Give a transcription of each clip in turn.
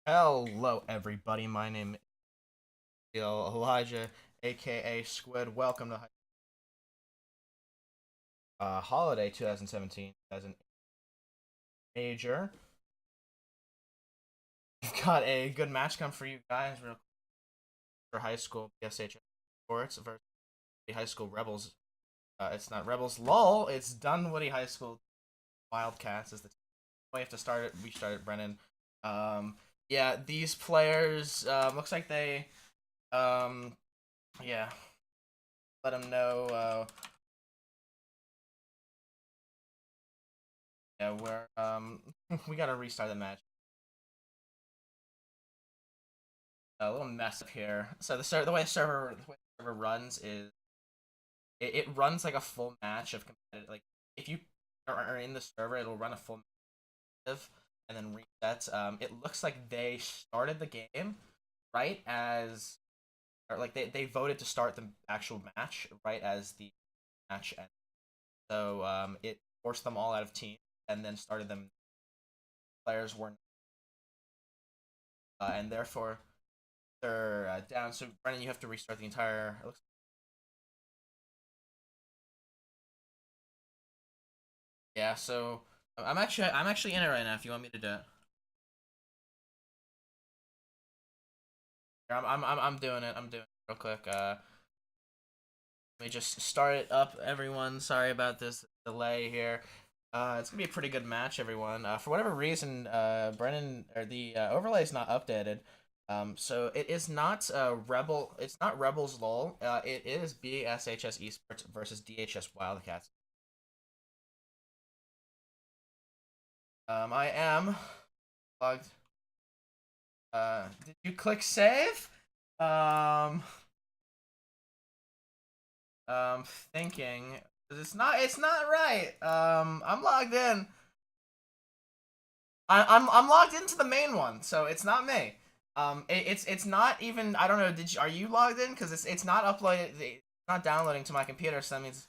Hello, everybody. My name is Elijah, aka Squid. Welcome to Holiday 2017 as an major. We've got a good match come for you guys real quick for high school PSH Sports versus High School Rebels. It's not Rebels LOL. It's Dunwoody High School Wildcats is the team. We have to start it. We started Brennan. Um, yeah, these players looks like they yeah, let them know. Yeah, we're we gotta restart the match. A little mess up here. So the way the server runs is it runs like a full match of competitive. Like if you are in the server, it'll run a full match and then resets. It looks like they started the game right as, or like they voted to start the actual match right as the match ended. So it forced them all out of team and then started them. Players were and therefore they're down. So Brennan, you have to restart the entire. Yeah, so I'm actually in it right now. If you want me to do it, here, I'm doing it. I'm doing it real quick. Let me just start it up, everyone. Sorry about this delay here. It's gonna be a pretty good match, everyone. For whatever reason, Brennan or the overlay is not updated. So it is not Rebel. It's not Rebels LOL. It is BSHS Esports versus DHS Wildcats. I am logged. Did you click save? Um, thinking it's not right. I'm logged in. I'm logged into the main one, so it's not me. It's not even. I don't know. Are you logged in? Because it's not uploaded. It's not downloading to my computer. So that means.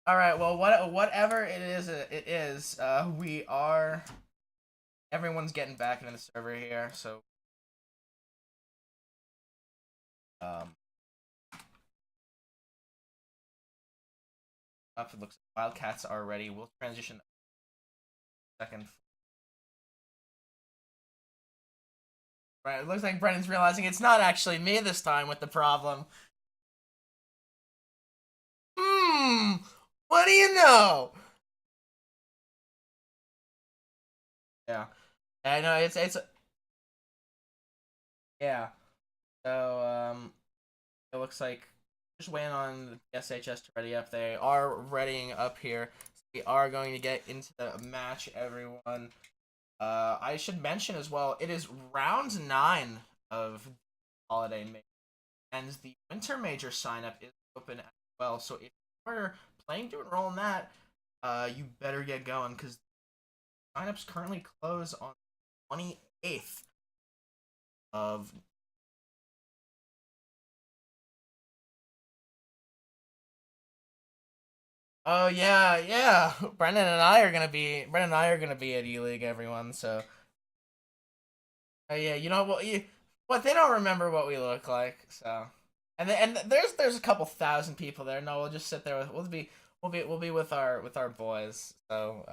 All right. Well, whatever it is, it is. We are. Everyone's getting back into the server here, so um, up it looks like Wildcats are ready. We'll transition second. Right, it looks like Brennan's realizing it's not actually me this time with the problem. Hmm, what do you know? Yeah, I know it's yeah. So it looks like just waiting on the SHS to ready up. They are readying up here. So we are going to get into the match, everyone. I should mention as well, it is round 9 of Holiday Major, and the Winter Major sign up is open as well. So if you're planning to enroll in that, you better get going because signups currently close on 28th of. Oh yeah, yeah. Brendan and I are gonna be at E League, everyone. So yeah, you know what? What they don't remember what we look like. So there's a couple thousand people there. No, we'll just sit there with we'll be with our boys. So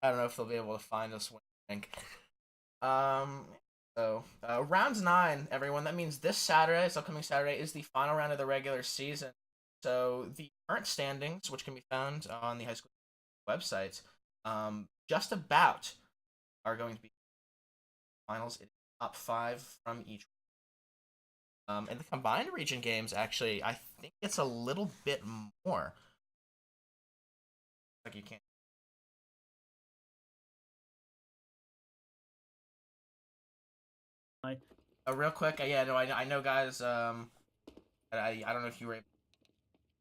I don't know if they'll be able to find us. I think. Um. So round 9, everyone. That means this upcoming Saturday, is the final round of the regular season. So the current standings, which can be found on the high school website, just about are going to be finals. It's top 5 from each. And the combined region games, actually, I think it's a little bit more. Like you can't. Real quick, yeah, no, I know, guys. I don't know if you were.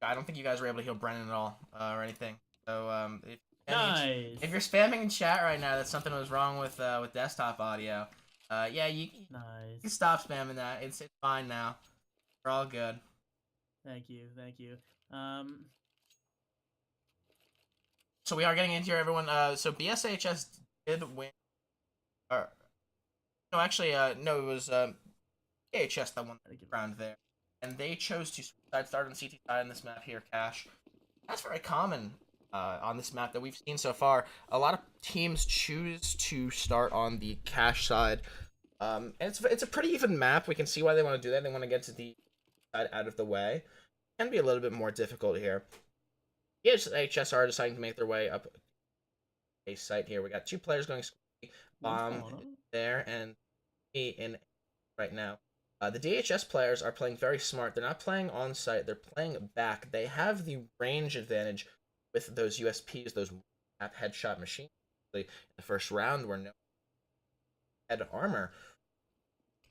I don't think you guys were able to heal Brennan at all, or anything. So, if you're Nice. spamming in chat right now that something was wrong with desktop audio, yeah, you can Nice. stop spamming that. It's fine now. We're all good. Thank you. Thank you. Um, So we are getting into here, everyone. So BSHS did win. Or No, actually, no, it was AHS that won Gotta give the round there, and they chose to start on CT side on this map here, Cash. That's very common on this map that we've seen so far. A lot of teams choose to start on the Cash side. And it's a pretty even map. We can see why they want to do that. They want to get to the side out of the way. It can be a little bit more difficult here. HSR deciding to make their way up a site here. We got two players going one's bomb falling off. there and me in right now. The DHS players are playing very smart. They're not playing on site. They're playing back. They have the range advantage with those USPs, those headshot machines. In the first round, where no head armor.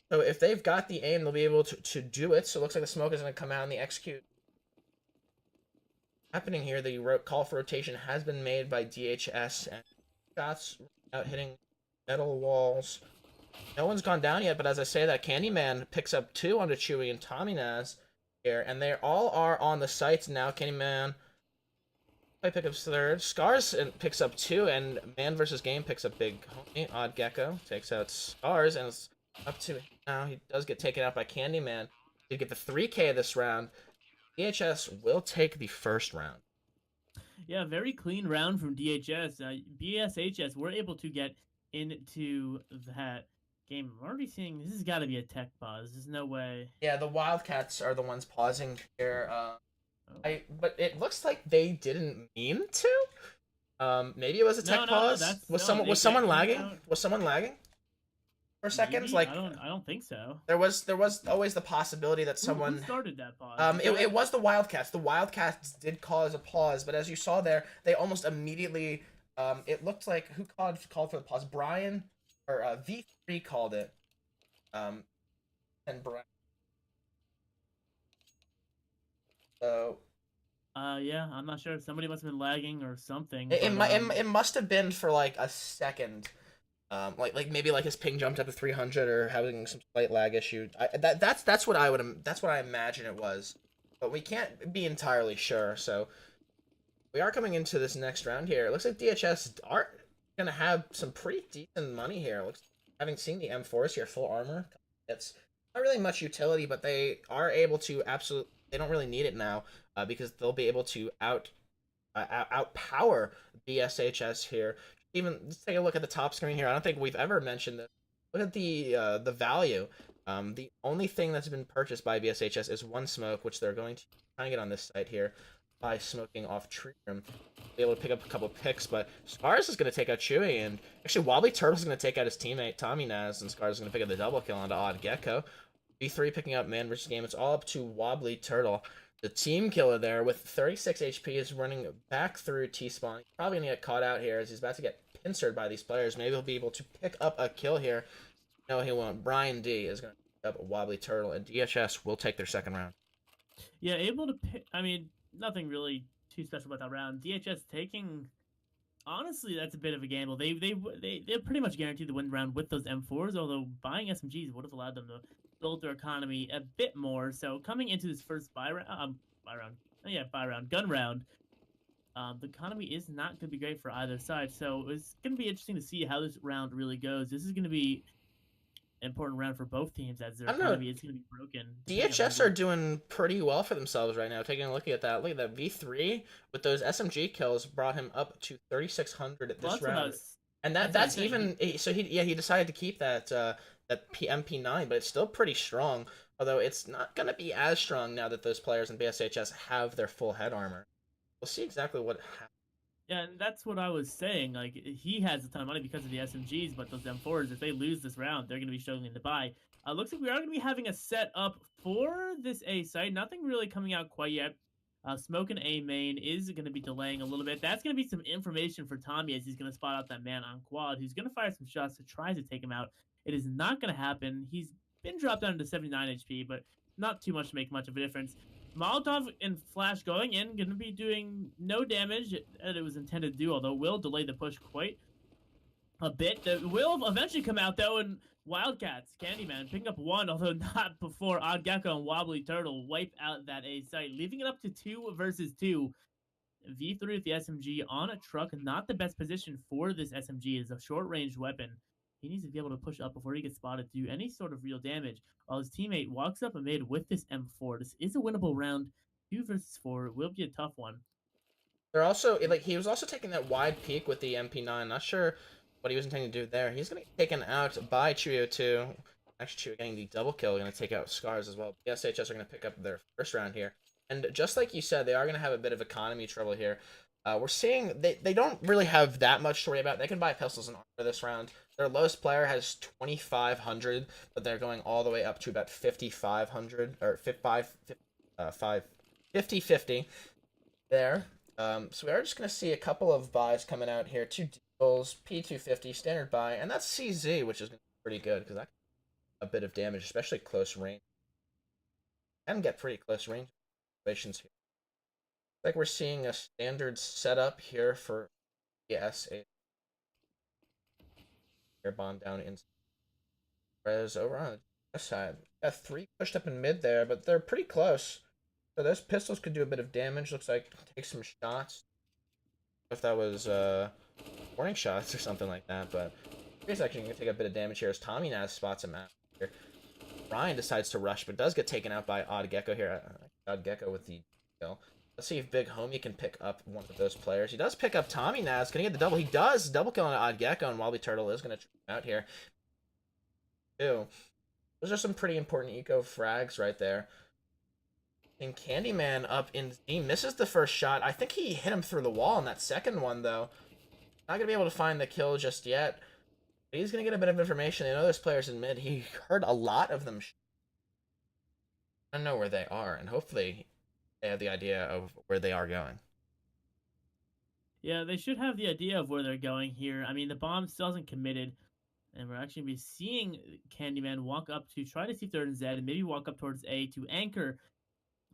So if they've got the aim, they'll be able to do it. So it looks like the smoke is going to come out and the execute happening here. The call for rotation has been made by DHS, and shots out hitting metal walls. No one's gone down yet, but as I say that, Candyman picks up two onto Chewy and Tommy Naz here, and they all are on the sites now. Candyman I pick up third. Scars picks up two, and Man vs. Game picks up big homie. Odd Gecko takes out Scars, and it's up to now. He does get taken out by Candyman. To get the 3K this round. DHS will take the first round. Yeah, very clean round from DHS. BSHS were able to get into that game. I'm already seeing this has got to be a tech pause. There's no way. Yeah, the Wildcats are the ones pausing here. Oh. But it looks like they didn't mean to. Maybe it was a tech No. pause. That's Was no. someone Came lagging? out. Was someone lagging for seconds? Maybe Like I don't think so. there was always the possibility that Who someone. started that pause? It was the Wildcats. The Wildcats did cause a pause, but as you saw there, they almost immediately. It looked like who called for the pause? Brian or V3 called it. And Brian. So Yeah, I'm not sure. Somebody must have been lagging or something. it, it, But it must have been for like a second. Like maybe like his ping jumped up to 300 or having some slight lag issue. That's what I imagine it was, but we can't be entirely sure. So we are coming into this next round here. It looks like DHS are gonna have some pretty decent money here. Looks having seen the M4s here, full armor. It's not really much utility, but they are able to absolutely. They don't really need it now because they'll be able to outpower BSHS here. Even let's take a look at the top screen here. I don't think we've ever mentioned this. Look at the value. The only thing that's been purchased by BSHS is one smoke, which they're going to try and get on this site here by smoking off Tree Room. Be able to pick up a couple picks, but Scars is going to take out Chewy, and actually Wobbly Turtle's going to take out his teammate Tommy Naz, and Scars is going to pick up the double kill onto Odd Gecko. B3 picking up Man vs. Game. It's all up to Wobbly Turtle. The team killer there with 36 HP is running back through T-spawn. He's probably going to get caught out here as he's about to get pincered by these players. Maybe he'll be able to pick up a kill here. No, he won't. Brian D is going to pick up a Wobbly Turtle, and DHS will take their second round. yeah, able to pick. I mean, nothing really too special about that round. DHS taking. Honestly, that's a bit of a gamble. They're pretty much guaranteed to win the round with those M4s. Although buying SMGs would have allowed them to build their economy a bit more. So coming into this first buy round, gun round, the economy is not going to be great for either side. So it's going to be interesting to see how this round really goes. This is going to be an important round for both teams as their economy is going to be broken. DHS are doing pretty well for themselves right now. Taking a look at that, V3 with those SMG kills brought him up to 3,600 at this round. And that's even so he decided to keep that MP9, but it's still pretty strong. Although it's not gonna be as strong now that those players in BSHS have their full head armor. We'll see exactly what happens. Yeah, and that's what I was saying. Like, he has a ton of money because of the SMGs, but those M4s, if they lose this round, they're going to be struggling to buy. Looks like we are going to be having a set up for this A site. Nothing really coming out quite yet. Smoking A main is going to be delaying a little bit. That's going to be some information for Tommy as he's going to spot out that man on quad who's going to fire some shots to try to take him out. It is not going to happen. He's been dropped down to 79 HP, but not too much to make much of a difference. Molotov and Flash going in, going to be doing no damage that it was intended to do, although it will delay the push quite a bit. It will eventually come out, though, and Wildcats, Candyman, picking up one, although not before Odd Gecko and Wobbly Turtle wipe out that A site, leaving it up to 2 versus 2. V3 with the SMG on a truck, not the best position for this SMG. It is a short-range weapon. he needs to be able to push up before he gets spotted to do any sort of real damage. While his teammate walks up and mid with this M4. This is a winnable round. 2 versus 4 will be a tough one. They're also like he was also taking that wide peek with the MP9. Not sure what he was intending to do there. He's gonna get taken out by Chuyo2. Actually, Chuyo getting the double kill, gonna take out Scars as well. BSHS are gonna pick up their first round here, and just like you said, they are gonna have a bit of economy trouble here. We're seeing they don't really have that much to worry about. They can buy pistols and armor this round. Their lowest player has 2,500, but they're going all the way up to about 5,500 or 50 there. So we are just going to see a couple of buys coming out here. 2 deals, P250, standard buy, and that's CZ, which is pretty good because that a bit of damage, especially close range. And get pretty close range situations here. Like we're seeing a standard setup here for yes, a bond down in. Whereas over on the side, got 3 pushed up in mid there, but they're pretty close. So those pistols could do a bit of damage. Looks like take some shots. If that was warning shots or something like that, but he's actually gonna take a bit of damage here as Tommy Naz spots him out here. Ryan decides to rush, but does get taken out by Odd Gecko here. Odd Gecko with the kill. Let's see if Big Homie can pick up one of those players. He does pick up Tommy Naz. Can he get the double? He does. Double kill on Odd Gecko, and Wobby Turtle is going to try out here. Too. Those are some pretty important eco frags right there. And Candyman up in Z misses the first shot. I think he hit him through the wall in that second one, though. Not going to be able to find the kill just yet. But he's going to get a bit of information. I know there's players in mid. He heard a lot of them. I don't know where they are, and hopefully they have the idea of where they are going. Yeah, they should have the idea of where they're going here. I mean, the bomb still hasn't committed, and we're actually going to be seeing Candyman walk up to try to see if they're in Z, and maybe walk up towards A to anchor.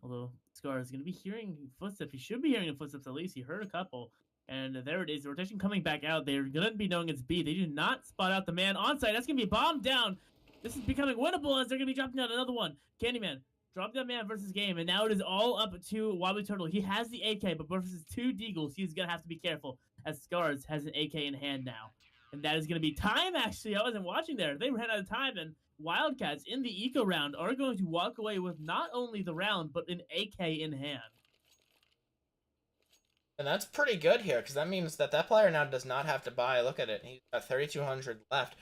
Although Scar is going to be hearing footsteps. He should be hearing the footsteps at least. He heard a couple. And there it is. The rotation coming back out. They're going to be knowing it's B. They do not spot out the man on site. That's going to be bombed down. This is becoming winnable as they're going to be dropping down another one. Candyman, drop that man versus game. And now it is all up to Wobbly Turtle. He has the AK, but versus 2 Deagles, he's going to have to be careful as Scars has an AK in hand now. And that is going to be time, actually. I wasn't watching there. They ran out of time, and Wildcats in the eco round are going to walk away with not only the round, but an AK in hand. And that's pretty good here, because that means that that player now does not have to buy. Look at it. He's got 3,200 left.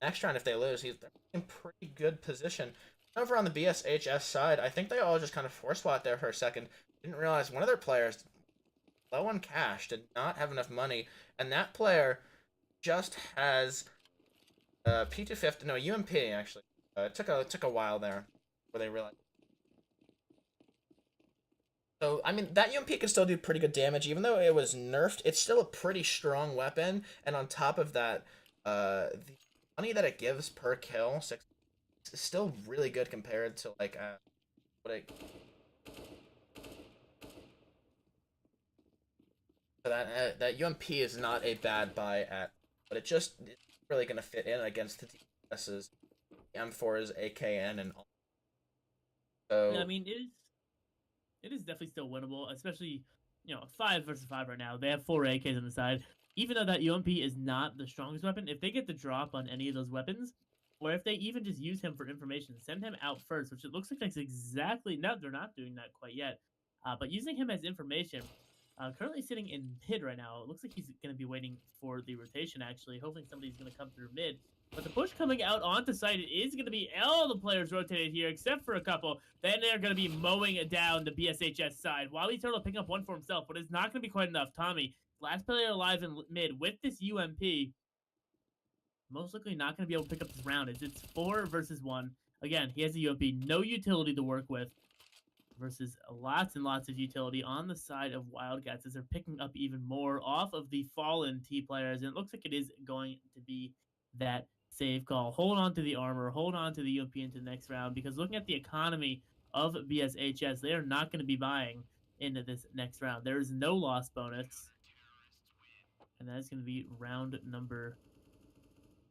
Next round, if they lose, he's in pretty good position. Over on the BSHS side, I think they all just kind of force fought there for a second. Didn't realize one of their players, low on cash, did not have enough money. And that player just has P250, no, UMP, actually. It took a while there before they realized. So, I mean, that UMP can still do pretty good damage. Even though it was nerfed, it's still a pretty strong weapon. And on top of that, the money that it gives per kill, 6, is still really good compared to, like, what it... So that UMP is not a bad buy at... But it just is really going to fit in against the TS's M4's AKN and all. So... Yeah, I mean, it is definitely still winnable, especially, 5 versus 5 right now. They have 4 AKs on the side. Even though that UMP is not the strongest weapon, if they get the drop on any of those weapons, or if they even just use him for information, send him out first, which it looks like that's exactly... No, they're not doing that quite yet. But using him as information, currently sitting in mid right now, it looks like he's going to be waiting for the rotation, actually, hoping somebody's going to come through mid. But the push coming out onto site is going to be all the players rotated here, except for a couple. Then they're going to be mowing down the BSHS side. Wily Turtle picking up one for himself, but it's not going to be quite enough. Tommy, last player alive in mid with this UMP, most likely not going to be able to pick up this round. It's 4 versus 1. Again, he has a UMP, no utility to work with, versus lots and lots of utility on the side of Wildcats as they're picking up even more off of the fallen T players. And it looks like it is going to be that save call. Hold on to the armor, hold on to the UMP into the next round, because looking at the economy of BSHS, they are not going to be buying into this next round. There is no loss bonus. And that is going to be round number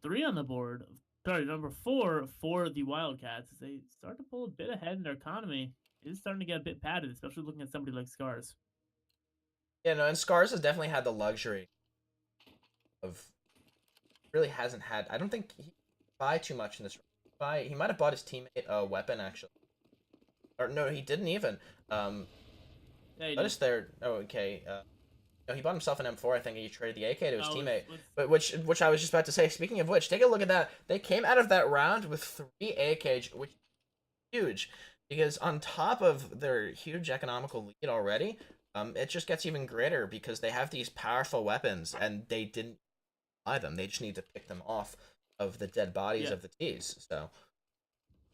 3 on the board. Sorry, number 4 for the Wildcats. As they start to pull a bit ahead in their economy. It is starting to get a bit padded, especially looking at somebody like Scars. Yeah, no, and Scars has definitely had the luxury of really hasn't had. I don't think he buy too much in this. He might have bought his teammate a weapon actually, or no, he didn't even. Um, Yeah, he did. notice there. Oh, okay. No, he bought himself an M4. I think and he traded the AK to his Oh, teammate. let's But which I was just about to say. Speaking of which, take a look at that. They came out of that round with 3 AKs, which is huge. Because on top of their huge economical lead already, it just gets even greater because they have these powerful weapons and they didn't buy them. They just need to pick them off of the dead bodies yeah. of the T's. So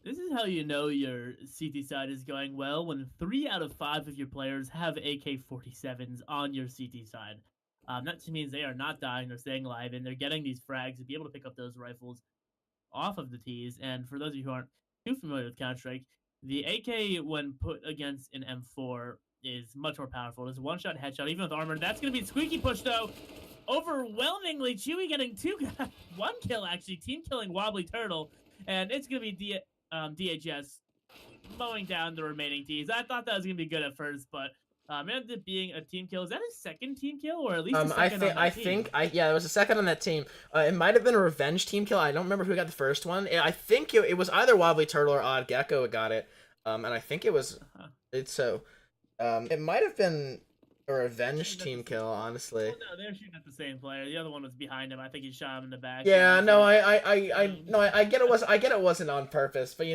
This is how you know your CT side is going well when 3 out of 5 of your players have AK-47s on your CT side. That just means they are not dying, they're staying alive, and they're getting these frags to be able to pick up those rifles off of the T's. And for those of you who aren't too familiar with Counter Strike, the AK, when put against an M4, is much more powerful. It's one-shot headshot, even with armor. That's going to be a squeaky push, though. Overwhelmingly, Chewy getting one kill, actually, team killing Wobbly Turtle. And it's going to be DHS mowing down the remaining T's. I thought that was going to be good at first, but it ended up being a team kill. Is that his second team kill, or at least a second on that team? Yeah, it was a second on that team. It might have been a revenge team kill. I don't remember who got the first one. I think it was either Wobbly Turtle or Odd Gecko got it. And I think it was it might have been a revenge team kill, honestly. Well, no, they're shooting at the same player. The other one was behind him. I think he shot him in the back. Yeah, no, I get it wasn't on purpose, but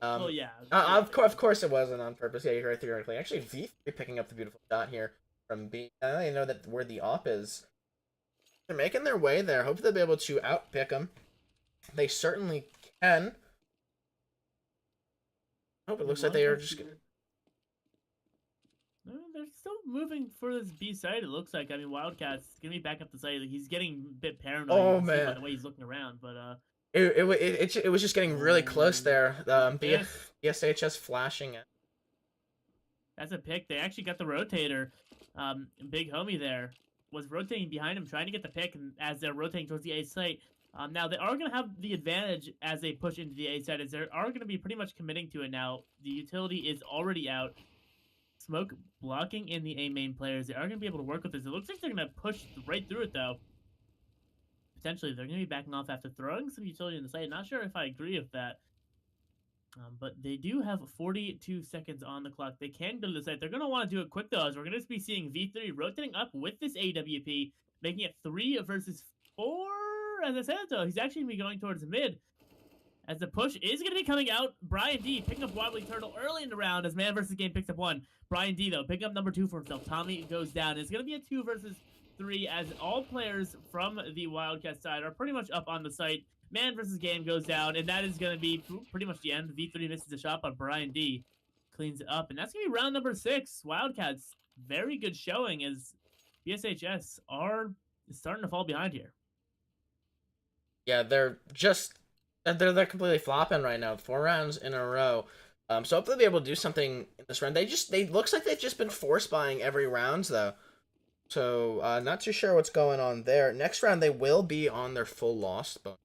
Oh yeah. of course it wasn't on purpose. Yeah, you're right theoretically. Actually, V3 picking up the beautiful shot here from B. I don't even know that where the op is. They're making their way there. Hope they'll be able to outpick them. They certainly can. Hope it looks like they are just. They're still moving for this B side. It looks like. I mean, Wildcat's gonna be back up the site. Like, he's getting a bit paranoid. Oh man, by man, the way he's looking around. But it was just getting really close there. BSHS flashing it. That's a pick. They actually got the rotator. Big homie there was rotating behind him, trying to get the pick, and as they're rotating towards the A site. Now they are going to have the advantage as they push into the A site, as they are going to be pretty much committing to it now. The utility is already out. Smoke blocking in the A main players. They are going to be able to work with this. It looks like they're going to push right through it, though. Potentially, they're going to be backing off after throwing some utility in the site. Not sure if I agree with that. But they do have 42 seconds on the clock. They can go to the site. They're going to want to do it quick, though, as we're going to be seeing V3 rotating up with this AWP, making it 3 versus 4. As I said, though, he's actually going to be going towards mid. As the push is going to be coming out, Brian D picking up Wobbly Turtle early in the round as man versus game picks up 1. Brian D, though, picking up number 2 for himself. Tommy goes down. It's going to be a 2 versus 3 as all players from the Wildcat side are pretty much up on the site. Man versus game goes down, and that is going to be pretty much the end. V3 misses a shot, but Brian D cleans it up. And that's going to be round number 6. Wildcats, very good showing as BSHS are starting to fall behind here. Yeah, they're completely flopping right now. 4 rounds in a row. So hopefully they'll be able to do something in this round. They looks like they've just been force buying every round though. So not too sure what's going on there. Next round they will be on their full loss bonus.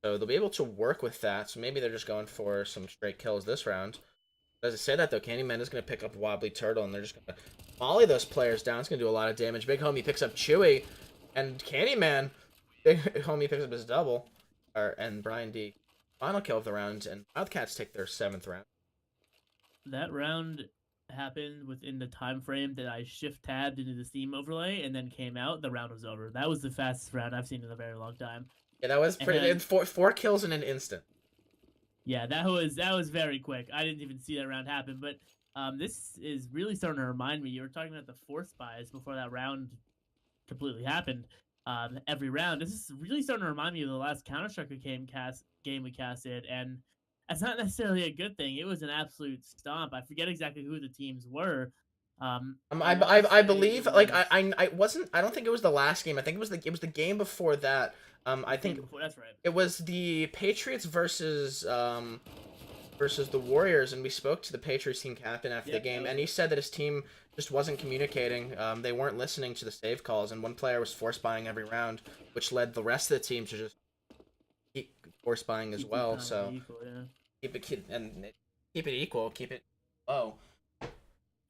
So they'll be able to work with that. So maybe they're just going for some straight kills this round. But as I say that though, Candyman is going to pick up Wobbly Turtle and they're just going to volley those players down. It's going to do a lot of damage. Big Homie picks up Chewy and Candyman. Big Homie picks up his double. And Brian D. Final kill of the round, and Wildcats take their 7th round. That round happened within the time frame that I shift tabbed into the Steam overlay and then came out. The round was over. That was the fastest round I've seen in a very long time. Yeah, that was pretty. And four kills in an instant. Yeah, that was very quick. I didn't even see that round happen, but this is really starting to remind me. You were talking about the force buys before that round completely happened. Every round. This is really starting to remind me of the last Counter-Strike game we casted, and that's not necessarily a good thing. It was an absolute stomp. I forget exactly who the teams were. I believe like I wasn't. I don't think it was the last game. I think it was the game before that. I think that's right. It was the Patriots versus the Warriors, and we spoke to the Patriots team captain after the game, and he said that his team just wasn't communicating. They weren't listening to the save calls, and one player was force buying every round, which led the rest of the team to just keep force buying as well. So keep it equal, keep it low.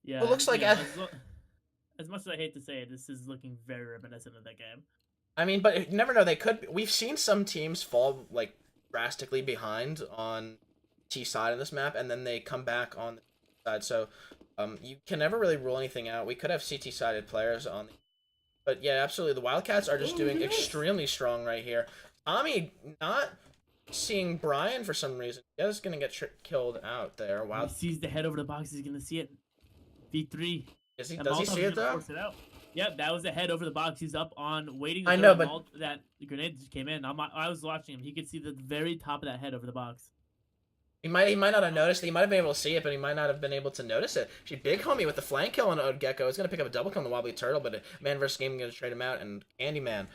Yeah, it looks like as much as I hate to say it, this is looking very reminiscent of that game. I mean, but you never know. They could. We've seen some teams fall like drastically behind on T side of this map, and then they come back on the side. So, you can never really rule anything out. We could have CT sided players on the, but yeah, absolutely. The Wildcats are just Oh, look doing at this. extremely strong right here. Tommy not seeing Brian for some reason. He's gonna get killed out there. Oh, he Wow, sees the head over the box. He's gonna see it. V3. is he? That Does he Molotov see is it gonna though? force it out. Yep, that was the head over the box. He's up on waiting to I throw know, that but that grenade just came in. I was watching him. He could see the very top of that head over the box. he might not have noticed it. He might have been able to see it, but he might not have been able to notice it. She big homie with the flank kill on Odd Gecko. Is gonna pick up a double kill on the Wobbly Turtle, but man versus game gonna trade him out, and Candyman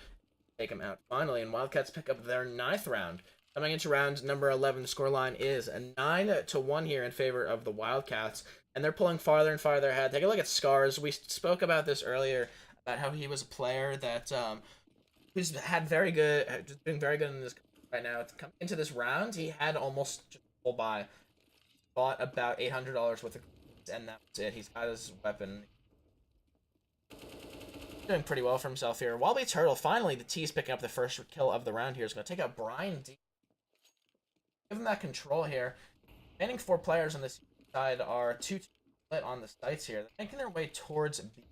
take him out finally. And Wildcats pick up their 9th round. Coming into round number 11, the scoreline is a 9-1 here in favor of the Wildcats, and they're pulling farther and farther ahead. Take a look at Scars. We spoke about this earlier about how he was a player that who's had very good, just doing very good in this right now. Coming into this round, he had almost just full buy, bought about $800 worth of goods, and that was it. He's got his weapon. Doing pretty well for himself here. Wobbly Turtle, finally, the T's picking up the first kill of the round here. Is going to take out Brian D. Give him that control here. Remaining 4 players on this side are 2 split on the sites here. They're making their way towards B.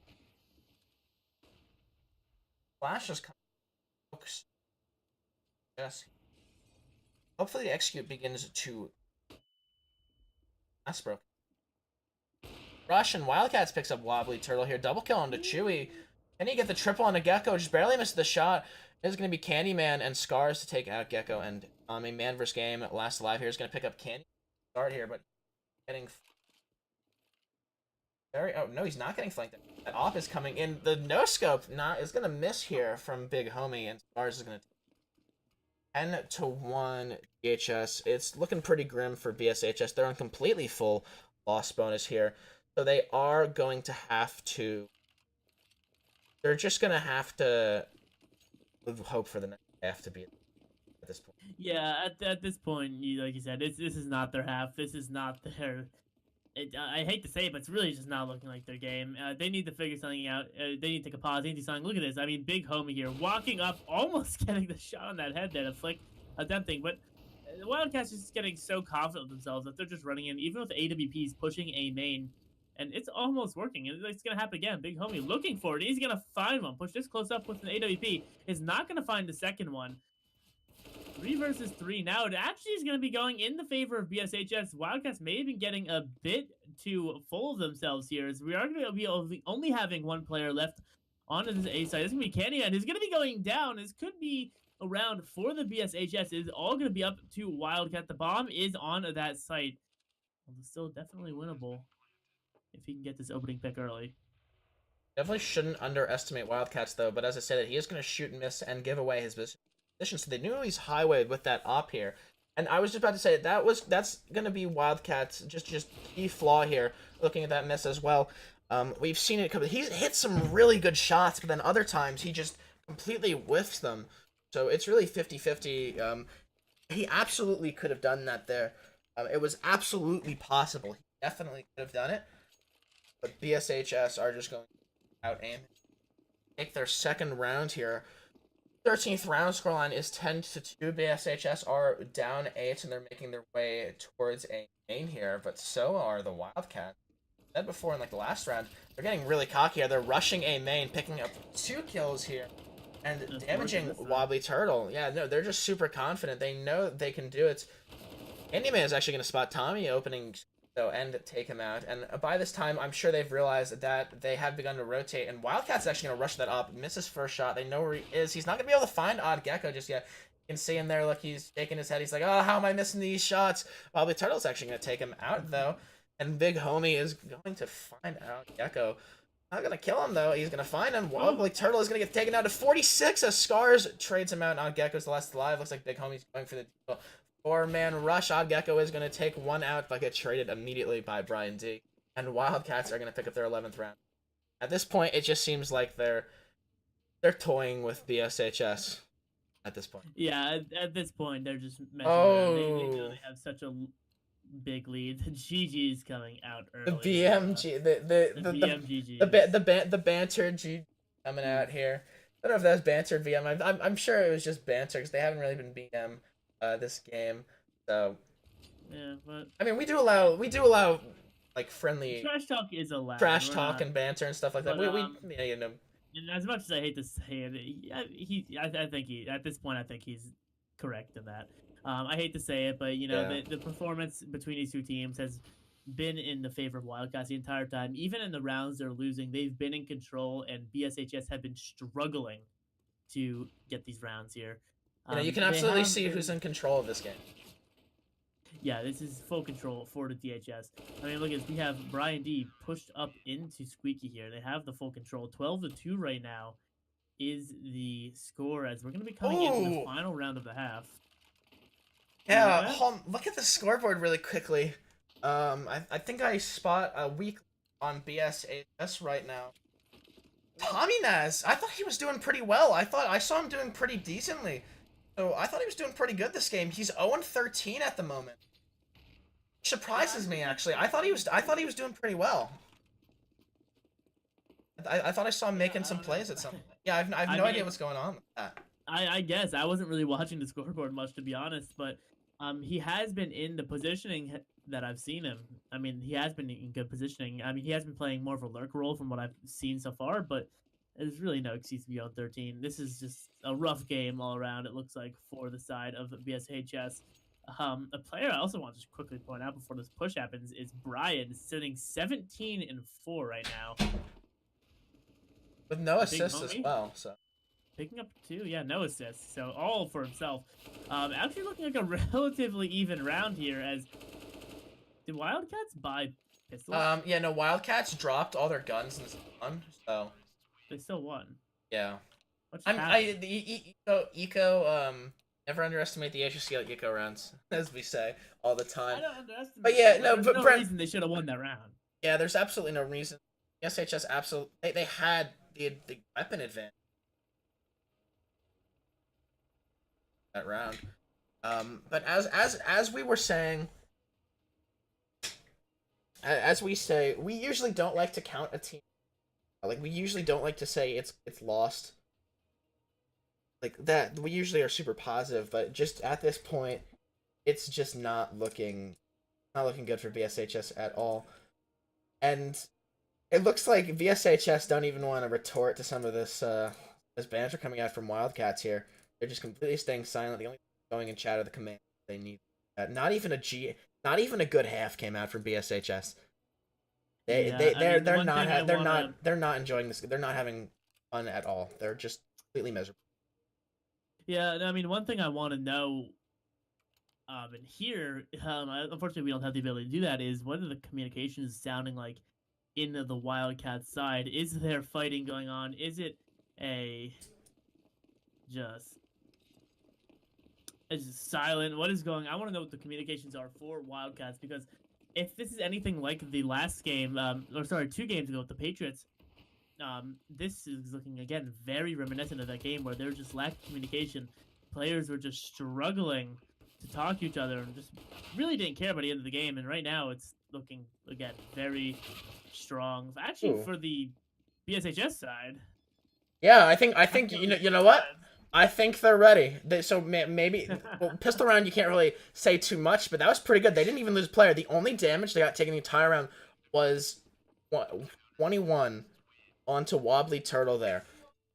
Flash is coming. Yes. Hopefully the execute begins to Asbrook. Rush and Wildcats picks up Wobbly Turtle here. Double kill onto Chewy. Can he get the triple on a Gecko? Just barely missed the shot. It's going to be Candyman and Scars to take out Gecko. And a man versus game last alive here is going to pick up Candy. Start here, but getting very. Oh no, he's not getting flanked. That op is coming in. The no scope is going to miss here from Big Homie, and Scars is going to 10-1 BHS. It's looking pretty grim for BSHS. They're on completely full loss bonus here, so they are going to have to. They're just going to have to hope for the next half to be at this point. Yeah, at this point, like you said, this is not their half. This is not their. I hate to say it, but it's really just not looking like their game. They need to figure something out. They need to take a pause. They need to do something. Look at this. I mean, Big Homie here, walking up, almost getting the shot on that head there to flick attempting. But the Wildcats just getting so confident with themselves that they're just running in, even with AWPs pushing a main. And it's almost working. It's going to happen again. Big Homie looking for it. He's going to find one. Push this close up with an AWP. Is not going to find the second one. 3 versus 3. Now it actually is going to be going in the favor of BSHS. Wildcats may have been getting a bit too full of themselves here, as we are going to be only having 1 player left on this A side. This is going to be Canyon, who's going to be going down. This could be a round for the BSHS. It's all going to be up to Wildcat. The bomb is on that site. Well, it's still definitely winnable if he can get this opening pick early. Definitely shouldn't underestimate Wildcats, though, but as I said, he is going to shoot and miss and give away his position. So they knew he's highwayed with that op here. And I was just about to say, that's going to be Wildcats' just key flaw here, looking at that miss as well. We've seen it come. He's hit some really good shots, but then other times he just completely whiffs them. So it's really 50-50. He absolutely could have done that there. It was absolutely possible. He definitely could have done it. But BSHS are just going out aim. Take their second round here. 13th round scoreline is 10-2. BSHS are down 8, and they're making their way towards a main here, but so are the Wildcats. I said before in like the last round, they're getting really cocky here. They're rushing a main, picking up 2 kills here, and damaging Wobbly Turtle. Yeah, no, they're just super confident. They know they can do it. Candyman is actually going to spot Tommy opening though and take him out. And by this time, I'm sure they've realized that they have begun to rotate. And Wildcat's actually going to rush that up. Misses first shot. They know where he is. He's not going to be able to find Odd Gecko just yet. You can see him there. Look, he's shaking his head. He's like, oh, how am I missing these shots? Wobbly Turtle's actually going to take him out, though. And Big Homie is going to find Odd Gecko. Not going to kill him, though. He's going to find him. Wobbly Turtle is going to get taken out to 46 as Scars trades him out. And Odd Gecko's the last alive. Looks like Big Homie's going for the deal. 4-man rush. Odd Gecko is going to take one out but get traded immediately by Brian D. And Wildcats are going to pick up their 11th round. At this point, it just seems like they're toying with BSHS at this point. Yeah, at this point, they're just messing around. They know they have such a big lead. The GG's coming out early. The BMG, the BMGG, the banter G coming out here. I don't know if that was banter VM. I'm sure it was just banter because they haven't really been BM this game. So Yeah, but I mean, yeah, we do allow like friendly trash talk is allowed. trash We're talk not, and banter and stuff like that. but We yeah, you know. and as much as I hate to say it, I think he at this point I think he's correct in that. I hate to say it, but you know Yeah. the performance between these two teams has been in the favor of Wildcats the entire time. Even in the rounds they're losing, they've been in control, and BSHS have been struggling to get these rounds here. You know, you can They absolutely have see who's been, in control of this game. yeah, this is full control for the DHS. I mean, look at this. We have Brian D pushed up into Squeaky here. They have the full control. 12-2 right now is the score as we're going to be coming into the Oh, final round of the half. yeah. Yeah. Look at the scoreboard really quickly. I think I spot a week on BSHS right now. Tommy Naz, I thought he was doing pretty well. I thought I saw him doing pretty decently. So I thought he was doing pretty good this game. He's 0-13 at the moment. Surprises me actually. I thought he was doing pretty well. I thought I saw him Yeah, making I some don't know. plays at some. Yeah, I have I no idea mean, what's going on with that. I guess I wasn't really watching the scoreboard much to be honest, but he has been in the positioning that I've seen him. I mean, he has been in good positioning. I mean, he has been playing more of a lurk role from what I've seen so far, but there's really no excuse to be on 13. This is just a rough game all around. It looks like for the side of BSHS. A player I also want to just quickly point out before this push happens is Brian, sitting 17-4 right now. With no The big assists as homie well, so. picking up 2, yeah, no assists, so all for himself. Actually looking like a relatively even round here. As did Wildcats buy pistols? Yeah, no, Wildcats dropped all their guns in this one, so They still won. yeah. What's Eco, never underestimate the HSEL Eco rounds, as we say all the time. I don't underestimate. But yeah, them, no, there's but no Brent, reason they should have won that round. yeah, there's absolutely no reason. SHS absolutely they had the weapon advantage that round. But as we were saying, as we say, we usually don't like to count a team. Like we usually don't like to say it's lost. Like that, we usually are super positive, but just at this point, it's just not looking good for BSHS at all. And it looks like BSHS don't even want to retort to some of this banter coming out from Wildcats here. They're just completely staying silent. The only thing going in chat are the commands they need. Not even a good half came out from BSHS. They're not enjoying this. They're not having fun at all. They're just completely miserable. Yeah, I mean, one thing I want to know, and here, unfortunately, we don't have the ability to do that. Is what are the communications sounding like in the Wildcats side? Is there fighting going on? Is it a just it's just silent? What is going? I want to know what the communications are for Wildcats, because if this is anything like the last game, or sorry, 2 games ago with the Patriots, this is looking again very reminiscent of that game where there was just lack of communication. Players were just struggling to talk to each other and just really didn't care by the end of the game. And right now, it's looking again very strong. Actually, Ooh. for the BSHS side, Yeah, I think you know what? I think they're ready. Maybe well, pistol round you can't really say too much, but that was pretty good. They didn't even lose a player. The only damage they got taken the entire round was 21 onto Wobbly Turtle there.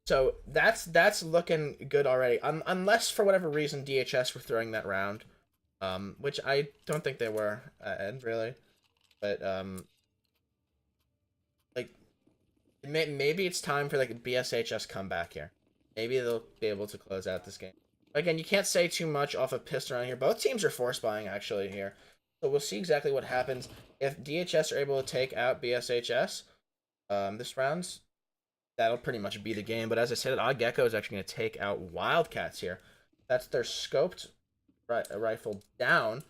So that's looking good already. Unless for whatever reason DHS were throwing that round, which I don't think they were, really. But like maybe it's time for like a BSHS comeback here. Maybe they'll be able to close out this game. Again, you can't say too much off of pistol around here. Both teams are force buying actually here. So we'll see exactly what happens. If DHS are able to take out BSHS this round, that'll pretty much be the game. But as I said, Odd Gecko is actually going to take out Wildcats here. That's their scoped rifle down.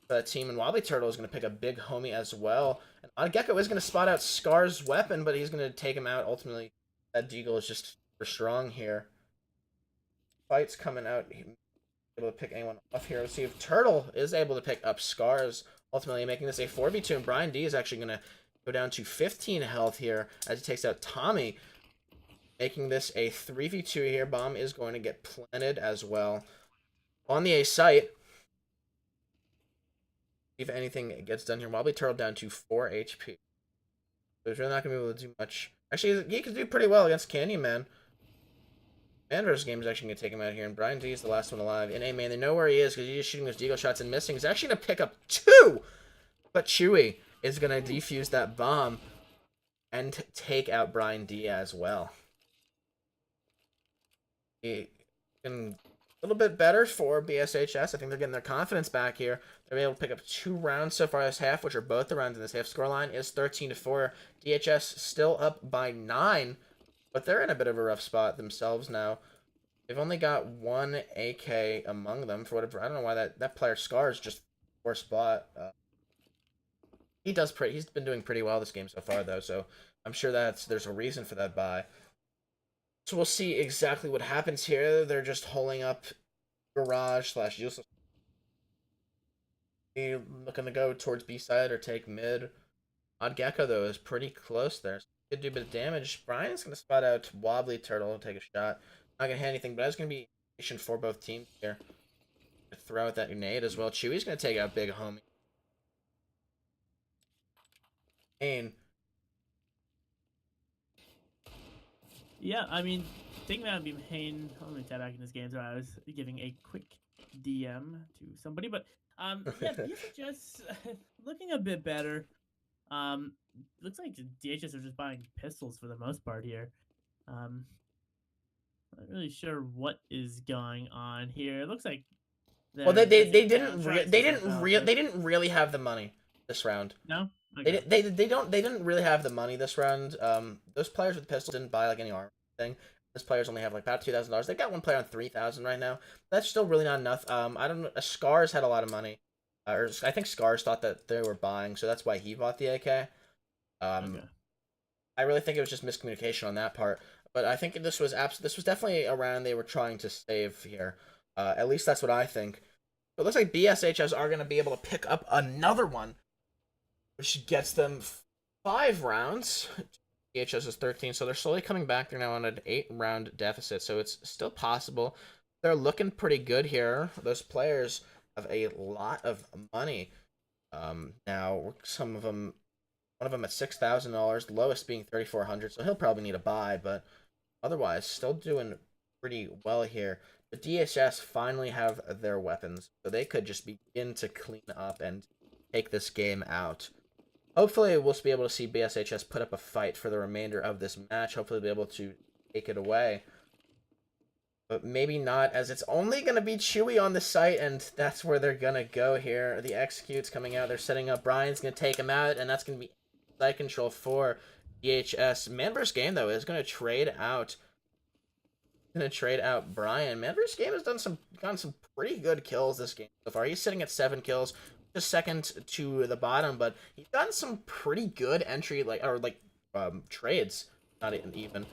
The team, and Wobbly Turtle is going to pick a big homie as well. And Odd Gecko is going to spot out Scar's weapon, but he's going to take him out ultimately. That Deagle is just super strong here. Fight's coming out. Able to pick anyone off here. Let's see if Turtle is able to pick up Scars, ultimately making this a 4v2. And Brian D is actually going to go down to 15 health here as he takes out Tommy. making this a 3v2 here. Bomb is going to get planted as well on the A site. If anything gets done here, Wobbly Turtle down to 4 HP. So he's really not going to be able to do much. Actually, he could do pretty well against Candyman. Mandra's game is actually going to take him out here, and Brian D is the last one alive. In A main, they know where he is because he's just shooting those deagle shots and missing. He's actually going to pick up 2! But Chewy is going to defuse that bomb and take out Brian D as well. A little bit better for BSHS. I think they're getting their confidence back here. They're able to pick up 2 rounds so far this half, which are both the rounds in this half. Scoreline is 13-4. DHS still up by 9, but they're in a bit of a rough spot themselves now. They've only got 1 AK among them for whatever. I don't know why that player Scars just 4th spot. He's been doing pretty well this game so far though, so I'm sure there's a reason for that buy. So we'll see exactly what happens here. They're just holding up garage / useless. Looking to go towards B side or take mid. Odd Gecko though is pretty close there. So could do a bit of damage. Brian's gonna spot out Wobbly Turtle and take a shot. Not gonna hit anything, but that's gonna be patient for both teams here. Throw out that grenade as well. Chewy's gonna take out Big Homie. And Yeah, I mean, thinking about being pain. Let me tab back in this game. So I was giving a quick DM to somebody, but yeah, these are just looking a bit better. Looks like DHS are just buying pistols for the most part here. Not really sure what is going on here. It looks like well, they didn't really have the money this round. No. Okay. They didn't really have the money this round. Those players with pistols didn't buy like any armor thing. Those players only have like about $2,000. They've got one player on 3,000 right now. That's still really not enough. I don't know. Scars had a lot of money, or I think Scars thought that they were buying, so that's why he bought the AK. Okay. I really think it was just miscommunication on that part. But I think this was definitely a round they were trying to save here. At least that's what I think. But it looks like BSHS are going to be able to pick up another one, which gets them 5 rounds. DHS is 13, so they're slowly coming back. They're now on an 8-round deficit, so it's still possible. They're looking pretty good here. Those players have a lot of money. Now, some of them, one of them at $6,000, lowest being $3,400, so he'll probably need a buy, but otherwise, still doing pretty well here. The DHS finally have their weapons, so they could just begin to clean up and take this game out. Hopefully, we'll be able to see BSHS put up a fight for the remainder of this match. Hopefully, be able to take it away. But maybe not, as it's only going to be Chewy on the site, and that's where they're going to go here. The execute's coming out. They're setting up. Brian's going to take him out, and that's going to be side control for DHS. Man vs. Game, though, is going to trade out. Brian. Man vs. Game has gotten some pretty good kills this game so far. He's sitting at 7 kills. Just second to the bottom, but he's done some pretty good entry trades. Not even.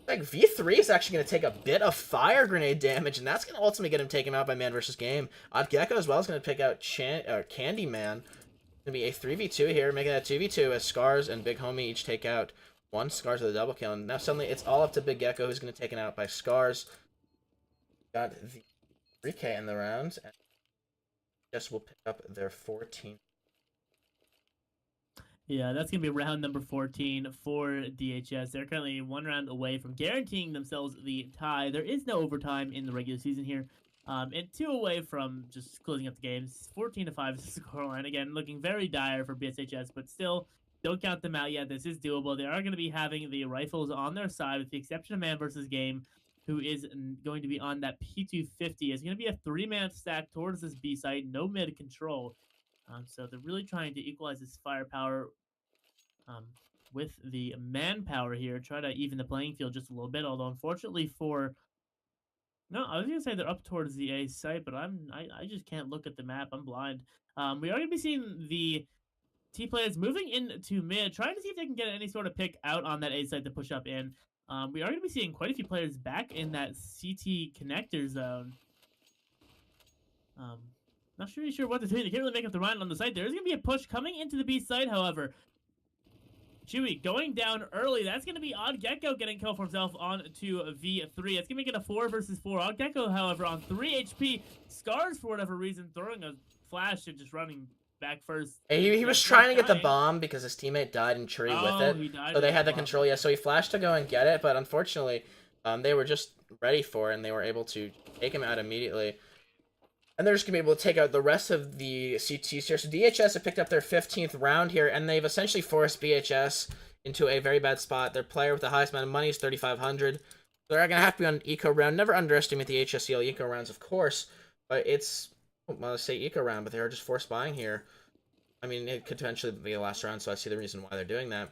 Like V3 is actually going to take a bit of fire grenade damage, and that's going to ultimately get him taken out by Man vs. Game. Odd Gecko as well is going to pick out Candyman. It's going to be a 3v2 here, making that 2v2 as Scars and Big Homie each take out 1. Scars with a double kill, and now suddenly it's all up to Big Gecko, who's going to take it out by Scars. Got the 3k in the round, and just will pick up their 14. Yeah, that's going to be round number 14 for DHS. They're currently 1 round away from guaranteeing themselves the tie. There is no overtime in the regular season here. And 2 away from just closing up the games. 14-5 is the scoreline. Again, looking very dire for BSHS, but still, don't count them out yet. This is doable. They are going to be having the rifles on their side, with the exception of Man vs. Game, who is going to be on that P250. It's going to be a 3-man stack towards this B site, no mid control. So they're really trying to equalize this firepower with the manpower here, try to even the playing field just a little bit. Although unfortunately for I was gonna say they're up towards the A site, but I just can't look at the map. I'm blind. We are gonna be seeing the T players moving into mid, trying to see if they can get any sort of pick out on that A site to push up in. We are going to be seeing quite a few players back in that CT connector zone. Not really sure what to do. They can't really make up the run on the site. There is going to be a push coming into the B site, however. Chewy going down early. That's going to be Odd Gecko getting killed for himself on to V3. It's going to make it a 4 versus 4. Odd Gecko, however, on 3 HP. Scars, for whatever reason, throwing a flash and just running back first. He was Not trying to get the dying. bomb because his teammate died in tree with Oh, it. he died So they with the had the bomb. control, yeah. So he flashed to go and get it, but unfortunately, they were just ready for it, and they were able to take him out immediately. And they're just going to be able to take out the rest of the CTs here. So DHS have picked up their 15th round here, and they've essentially forced BHS into a very bad spot. Their player with the highest amount of money is 3,500. They're going to have to be on eco round. Never underestimate the HSEL eco rounds, of course, but it's, well, let's say eco round, but they are just forced buying here. I mean, it could potentially be the last round, so I see the reason why they're doing that.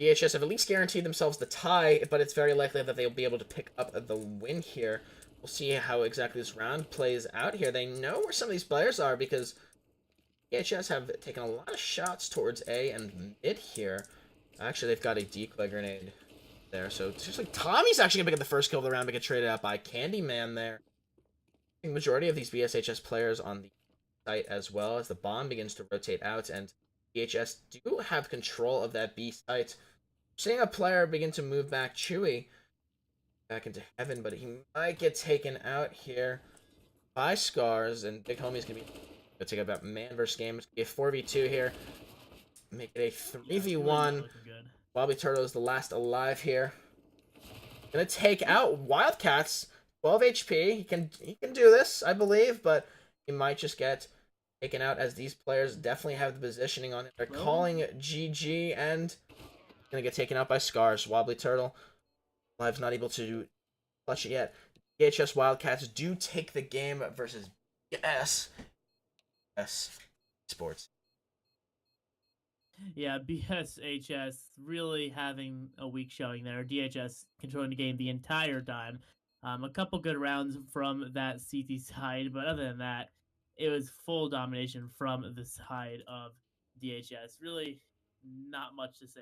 DHS have at least guaranteed themselves the tie, but it's very likely that they'll be able to pick up the win here. We'll see how exactly this round plays out here. They know where some of these players are because DHS have taken a lot of shots towards A and mid here. Actually, they've got a decoy grenade there, so it's just like Tommy's actually gonna pick up the first kill of the round, but get traded out by Candyman there. The majority of these BSHS players on the site as well as the bomb begins to rotate out, and DHS do have control of that B site. Seeing a player begin to move back, Chewy, back into heaven, but he might get taken out here by Scars, and Big Homie's gonna take about man versus game. It's gonna be a 4v2 here. Make it a 3v1. Wobbly Turtle is the last alive here. Gonna take out Wildcats. 12 HP. He can do this, I believe, but he might just get taken out as these players definitely have the positioning on it. They're calling GG and gonna get taken out by Scars. Wobbly Turtle. Live's not able to clutch it yet. DHS Wildcats do take the game versus Sports. Yeah, BSHS really having a weak showing there. DHS controlling the game the entire time. A couple good rounds from that CT side, but other than that, it was full domination from the side of DHS. Really, not much to say.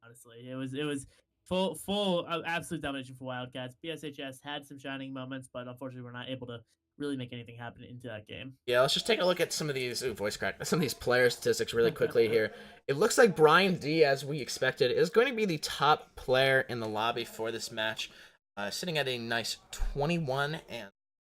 Honestly, it was full absolute domination for Wildcats. BSHS had some shining moments, but unfortunately, we're not able to really make anything happen into that game. Yeah, let's just take a look at some of these voice crack. Some of these player statistics really quickly here. It looks like Brian D, as we expected, is going to be the top player in the lobby for this match, sitting at a nice 21 and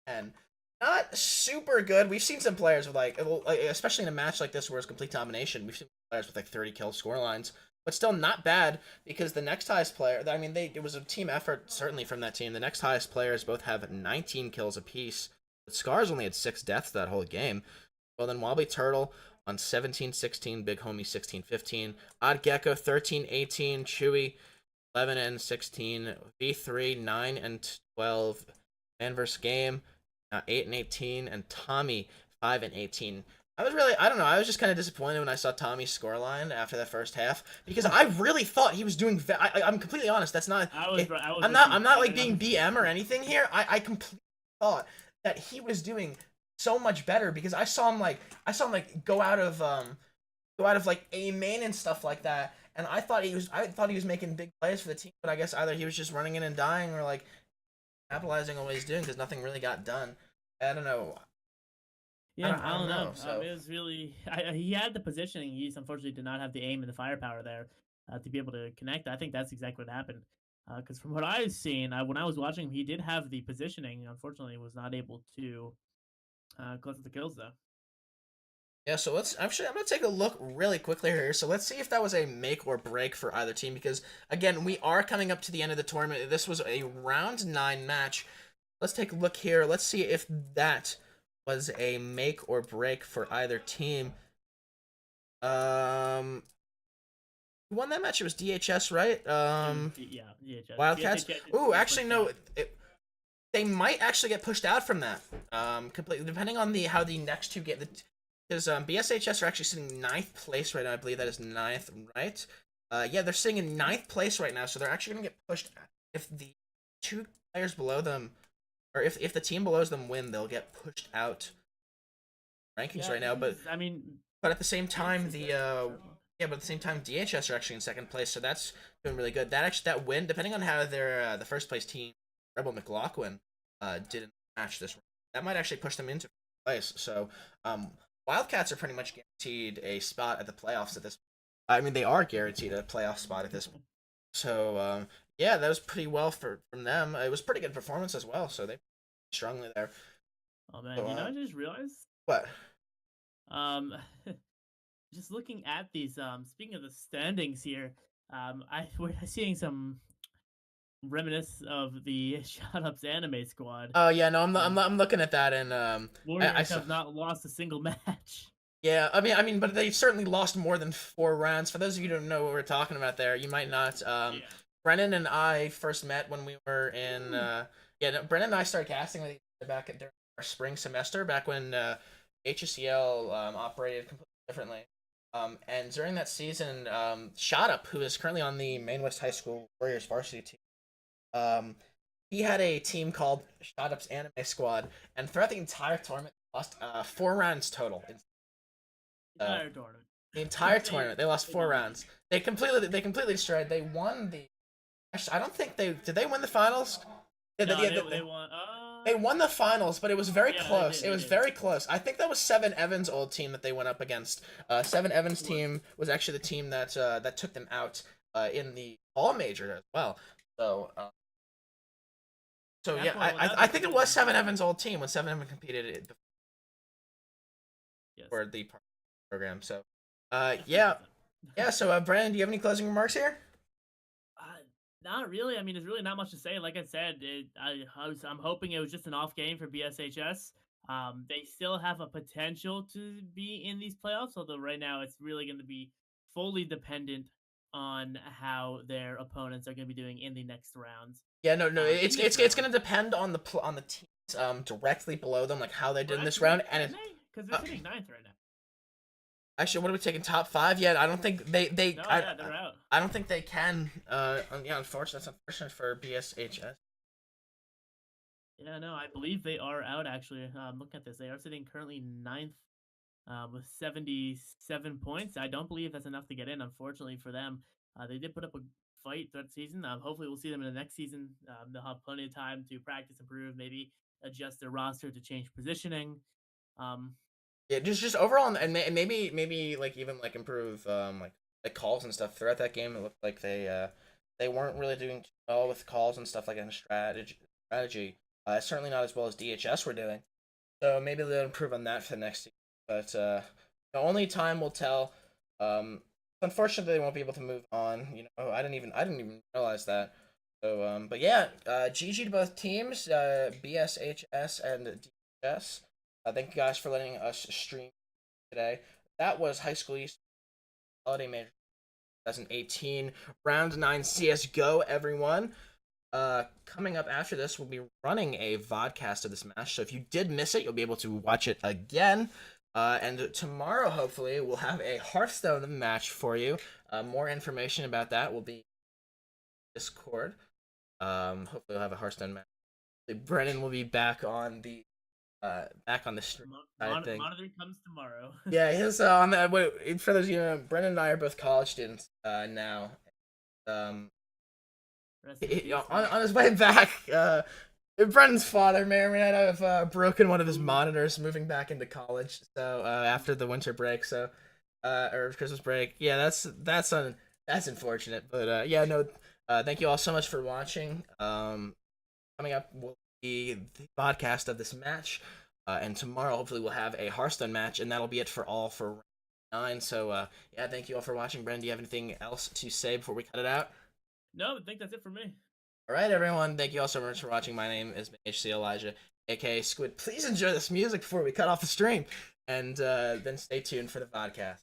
10. Not super good. We've seen some players with like, especially in a match like this where it's complete domination. We've seen players with like 30 kill score lines, but still not bad because the next highest player. I mean, it was a team effort certainly from that team. The next highest players both have 19 kills apiece. Scars only had 6 deaths that whole game. Well, then Wobbly Turtle on 17-16, Big Homie 16-15, Odd Gecko 13-18, Chewy 11-16, V3 9-12, Man vs. Game 8-18, and Tommy 5-18. I don't know. I was just kind of disappointed when I saw Tommy's scoreline after that first half because I really thought he was doing. I'm completely honest. That's not. I'm not like being BM or anything here. I completely thought that he was doing so much better because I saw him like go out of like A main and stuff like that, and I thought he was making big plays for the team, but I guess either he was just running in and dying or like capitalizing on what he's doing because nothing really got done. I don't know. Yeah, I don't know. So. It was really he had the positioning. He just unfortunately did not have the aim and the firepower there to be able to connect. I think that's exactly what happened. Because from what I've seen, when I was watching him, he did have the positioning. Unfortunately, was not able to collect the kills though. Yeah, so I'm gonna take a look really quickly here. So let's see if that was a make or break for either team because again, we are coming up to the end of the tournament. This was a round 9 match. Let's take a look here. Let's see if that was a make or break for either team. Who won that match? It was DHS, right? Yeah, DHS. Wildcats. Ooh, actually no. They might actually get pushed out from that. Completely depending on how the next two get. Because BSHS are actually sitting 9th place right now. I believe that is 9th, right? Yeah, they're sitting in 9th place right now, so they're actually gonna get pushed. If the 2 players below them, or if the team below them win, they'll get pushed out rankings right now. But I mean, but at the same time, but at the same time, DHS are actually in 2nd place, so that's doing really good. That win, depending on how their the first place team, Rebel McLaughlin, didn't match this, that might actually push them into 1st place. So Wildcats are pretty much guaranteed a spot at the playoffs at this I mean, they are guaranteed a playoff spot at this point. So yeah, that was pretty well from them. It was pretty good performance as well. So they strongly there. Oh man, So I just realized. what? Um, just looking at these. Speaking of the standings here, we're seeing some reminisce of the Shut Up's anime squad. Oh yeah, no, Um, I'm looking at that, and I Warriors saw. have not lost a single match. Yeah, but they've certainly lost more than 4 rounds. For those of you who don't know what we're talking about, there, you might not. Yeah. Brennan and I first met when we were in. Ooh. Yeah, no, Brennan and I started casting with each other back during our spring semester, back when HSEL operated completely differently. And during that season, Shot Up, who is currently on the Maine West High School Warriors varsity team, um, he had a team called Shot Up's Anime Squad, and throughout the entire tournament, lost 4 rounds total. So Entire tournament. the entire they tournament, they lost they 4 rounds. dominated. They completely destroyed. They won the. Actually, I don't think they did. They win the finals. No, Yeah, they won. they won the finals, but it was very Yeah, they close. did. It They was did. very close. I think that was Seven Evans' old team that they went up against. Seven Evans' Was. team was actually the team that took them out in the All Major as well. So yeah, That's why. Well, I think it was Seven Evans' old team when Seven Evans competed Yes. for the program. So Yeah, yeah, 100%. yeah. So Brandon, do you have any closing remarks here? Not really. I mean, there's really not much to say. Like I said, I'm hoping it was just an off game for BSHS. They still have a potential to be in these playoffs, although right now it's really going to be fully dependent on how their opponents are going to be doing in the next rounds. Yeah, no. In this It's round, gonna depend on the teams directly below them, like how they or did in this actually, round. And can they? Because they're sitting ninth right now. actually, what are we taking top 5? Yeah, I don't think No, yeah, they're out. I don't think they can. Yeah, unfortunately, that's unfortunate for BSHS. Yeah, no, I believe they are out. Actually, look at this. They are sitting currently ninth with 77 points. I don't believe that's enough to get in, unfortunately for them. They did put up a fight throughout the season. Hopefully, we'll see them in the next season. They'll have plenty of time to practice, improve, maybe adjust their roster to change positioning. Um, Yeah, just overall, and maybe like even like improve like calls and stuff throughout that game. It looked like they weren't really doing too well with calls and stuff like in strategy. Certainly not as well as DHS were doing. So maybe they'll improve on that for the next season. But only time will tell. Unfortunately, they won't be able to move on. I didn't even realize that. So but yeah, GG to both teams, BSHS and DHS. Thank you guys for letting us stream today. That was High School East Holiday Major 2018 Round 9 CSGO, everyone. Coming up after this, we'll be running a vodcast of this match. So if you did miss it, you'll be able to watch it again. And tomorrow, hopefully, we'll have a Hearthstone match for you. More information about that will be in Discord. Hopefully, we'll have a Hearthstone match. Brennan will be back on the stream side of things. Monitor comes tomorrow. Yeah, his on that. Wait, for those of you know, Brennan and I are both college students now. Um, on his way back, Brennan's father may or may not have broken one of his monitors moving back into college. So after the winter break, or Christmas break, yeah, that's unfortunate. But yeah, no. Thank you all so much for watching. Coming up will be the podcast of this match, and tomorrow hopefully we'll have a Hearthstone match, and that'll be it for round 9. So yeah, thank you all for watching. Brendan, do you have anything else to say before we cut it out? No, I think that's it for me. All right, everyone. Thank you all so much for watching. My name is HC Elijah, aka Squid. Please enjoy this music before we cut off the stream, and then stay tuned for the podcast.